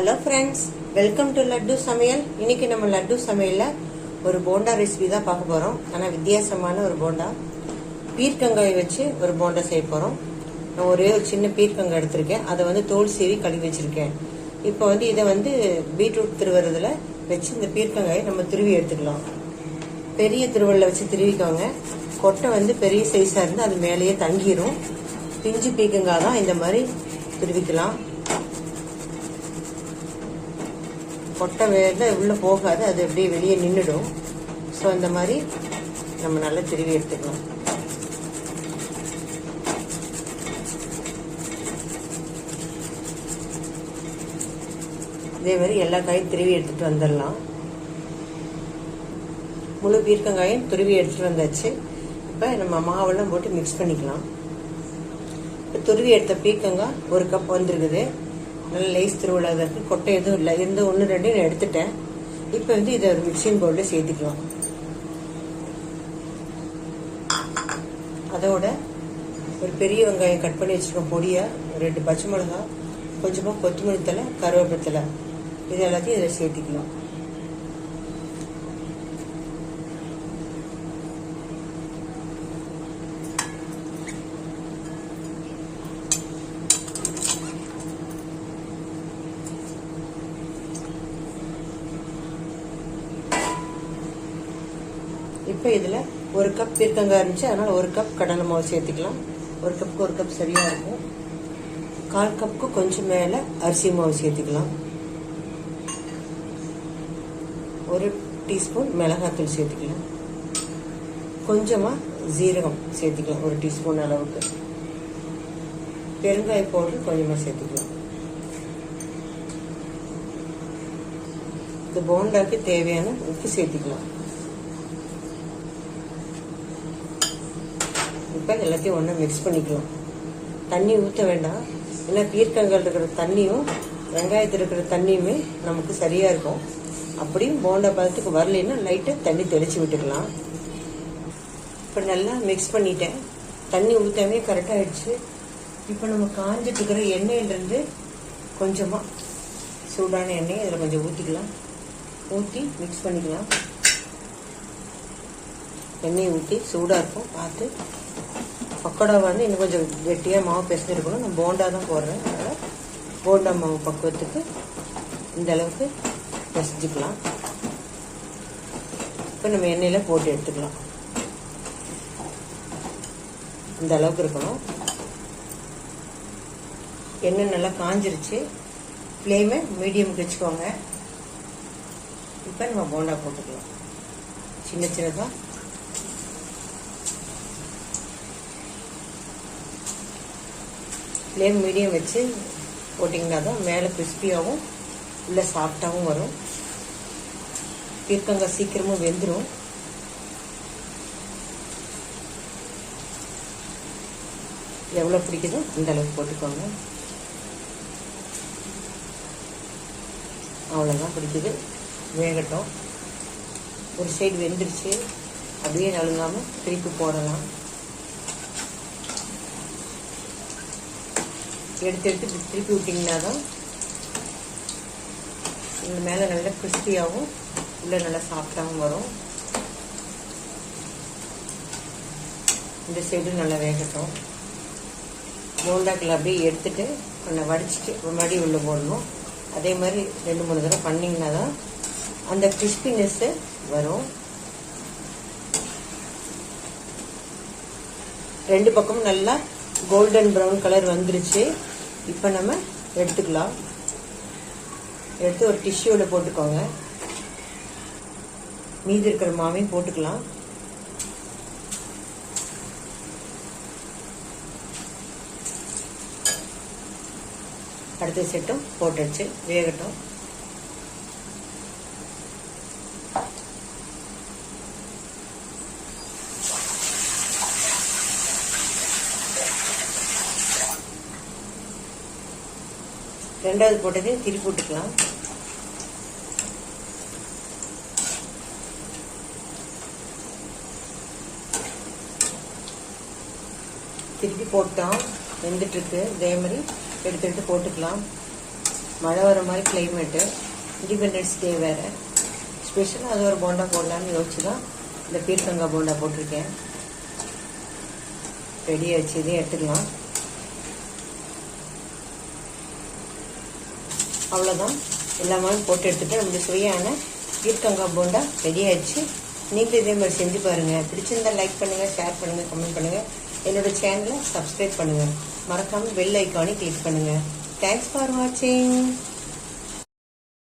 Hello friends, welcome to laddu சமையல். இன்னைக்கு நம்ம லட்டு சமையலில் ஒரு போண்டா ரெசிபி தான் பார்க்க போகிறோம். ஆனால் வித்தியாசமான ஒரு போண்டா, பீர்க்கங்காய் வச்சு ஒரு போண்டா செய்ய போகிறோம். நான் ஒரே ஒரு சின்ன பீர்க்கங்காய் எடுத்திருக்கேன். அதை தோல் சீவி கழுவி வச்சுருக்கேன். இப்போ இதை பீட்ரூட் திருவுறதுல வச்சு இந்த பீர்க்கங்காயை நம்ம துருவி எடுத்துக்கலாம். பெரிய திருவள்ளில் வச்சு திருவிக்கோங்க. கொட்டை பெரிய சைஸாக இருந்து அது மேலேயே தங்கிரும். பிஞ்சு பீர்க்கங்காய் தான் இந்த மாதிரி திருவிக்கலாம். கொட்டை வேலை உள்ளே போகாது, அது அப்படியே வெளியே நின்றுடும். ஸோ இந்த மாதிரி நம்ம நல்லா திருவி எடுத்துக்கலாம். இதே மாதிரி எல்லா காயும் திருவி எடுத்துகிட்டு வந்துடலாம். முழு பீர்க்கங்காயும் துருவி எடுத்துகிட்டு வந்தாச்சு. இப்போ நம்ம மாவெல்லாம் போட்டு மிக்ஸ் பண்ணிக்கலாம். இப்போ துருவி எடுத்த பீர்க்கங்காய் ஒரு கப் வந்துருக்குது. நல்ல லேஸ் திருவிழாவில் இருக்குது. கொட்டை எதுவும் இல்லை, இருந்து 1-2 நான் எடுத்துட்டேன். இப்போ இதை ஒரு மிக்சிங் பவுலில் சேர்த்துக்கலாம். அதோட ஒரு பெரிய வெங்காயம் கட் பண்ணி வச்சுருக்கோம் பொடியாக, 2 பச்சை மிளகா, கொஞ்சமாக கொத்தமல்லி தழை, கருவேப்பிலை தழை, இது எல்லாத்தையும் இதில் சேர்த்துக்கலாம். இப்போ இதில் 1 கப் பீர்க்கங்காய் இருந்துச்சு, அதனால் 1 கப் கடலை மாவு சேர்த்துக்கலாம். 1 கப்புக்கு 1 கப் சரியாக இருக்கும். 1/4 கப்புக்கு கொஞ்சம் மேலே அரிசி மாவு சேர்த்துக்கலாம். 1 டீஸ்பூன் மிளகாத்தூள் சேர்த்துக்கலாம். கொஞ்சமாக ஜீரகம் சேர்த்துக்கலாம், 1 டீஸ்பூன் அளவுக்கு. பெருங்காய பவுடர் கொஞ்சமாக சேர்த்துக்கலாம். இந்த போண்டாக்கு தேவையான உப்பு சேர்த்துக்கலாம். இப்போ எல்லாத்தையும் ஒன்றா மிக்ஸ் பண்ணிக்கலாம். தண்ணி ஊற்ற வேண்டாம், ஏன்னா பீர்க்கங்காய் இருக்கிற தண்ணியும் வெங்காயத்தில் இருக்கிற தண்ணியுமே நமக்கு சரியாக இருக்கும். அப்படியும் போண்டா பதத்துக்கு வரலைன்னா லைட்டாக தண்ணி தெளித்து விட்டுக்கலாம். இப்போ நல்லா மிக்ஸ் பண்ணிட்டேன். தண்ணி ஊற்றாமே கரெக்டாகிடுச்சு. இப்போ நம்ம காஞ்சிட்டு இருக்கிற எண்ணெயிலேருந்து கொஞ்சமாக சூடான எண்ணெய் இதில் கொஞ்சம் ஊற்றிக்கலாம். ஊற்றி மிக்ஸ் பண்ணிக்கலாம். எண்ணெய் ஊற்றி சூடாக இருக்கும் பார்த்து. பக்கோடா இன்னும் கொஞ்சம் கெட்டியாக மாவு பிசைஞ்சிருக்கணும். நான் போண்டா தான் போடுறேன், அதனால் போண்டா மாவு பக்குவத்துக்கு இந்த அளவுக்கு பிசைஞ்சிக்கலாம். இப்போ நம்ம எண்ணெயில் போட்டு எடுத்துக்கலாம். இந்த அளவுக்கு இருக்கணும். எண்ணெய் நல்லா காஞ்சிருச்சு. ஃப்ளேமை மீடியமுக்கு வச்சுக்கோங்க. இப்போ நம்ம போண்டா போட்டுக்கலாம். சின்ன சின்னதாக ஃப்ளேம் மீடியம் வச்சு போட்டிங்கன்னா தான் மேலே கிறிஸ்பியாகவும் உள்ள சாஃப்டாகவும் வரும். பீர்க்கங்காய் சீக்கிரமும் வெந்துடும். எவ்வளோ பிடிக்குதோ இந்த அளவுக்கு போட்டுக்கோங்க. அவ்வளோதான், பிடிக்குது, வேகட்டும். ஒரு சைடு வெந்துருச்சு, அப்படியே நழுங்காமல் திருப்பி போடலாம். எடுத்து திருப்பி விட்டிங்கன்னா தான் இந்த மேலே நல்லா கிறிஸ்பியாகவும் உள்ளே நல்லா சாஃப்டாகவும் வரும். இந்த சைடு நல்லா வேகட்டும். போண்டாக்கில் அப்படியே எடுத்துட்டு கொஞ்சம் வடிச்சிட்டு மறுபடியும் உள்ளே போடணும். அதே மாதிரி 2-3 தடவை பண்ணிங்கன்னா தான் அந்த கிறிஸ்பினஸ்ஸு வரும். 2 பக்கமும் நல்லா கோல்டன் ப்ரௌன் கலர் வந்துருச்சு. இப்போ நம்ம எடுத்துக்கலாம். எடுத்து ஒரு டிஷ்யூவில் போட்டுக்கோங்க. மீதி இருக்கிற மாவையும் போட்டுக்கலாம். அடுத்த செட்டும் போட்டுடுச்சு, வேகட்டும். ரெண்டாவது போட்டதையும் திருப்பி விட்டுக்கலாம். திருப்பி போட்டோம், வெந்துட்டு இருக்கு. இதே மாதிரி எடுத்து போட்டுக்கலாம். மழை வர மாதிரி கிளைமேட்டு, இண்டிபெண்டன்ஸ் டே வேறு, ஸ்பெஷலாக அது ஒரு போண்டா போடலான்னு யோசிச்சு தான் இந்த பீர்க்கங்காய் போண்டா போட்டிருக்கேன். ரெடி ஆச்சு, இதே எடுத்துக்கலாம். அவ்வளோதான், எல்லாமே போட்டு எடுத்துகிட்டு நம்மளுக்கு சுவையான பீர்க்கங்காய் போண்டா ரெடி ஆயிடுச்சு. நீங்களும் இதே மாதிரி செஞ்சு பாருங்கள். பிடிச்சிருந்தால் லைக் பண்ணுங்கள், ஷேர் பண்ணுங்கள், கமெண்ட் பண்ணுங்கள். என்னோடய சேனலை சப்ஸ்கிரைப் பண்ணுங்கள். மறக்காமல் பெல் ஐக்கானை கிளிக் பண்ணுங்கள். தேங்க்ஸ் ஃபார் வாட்சிங்.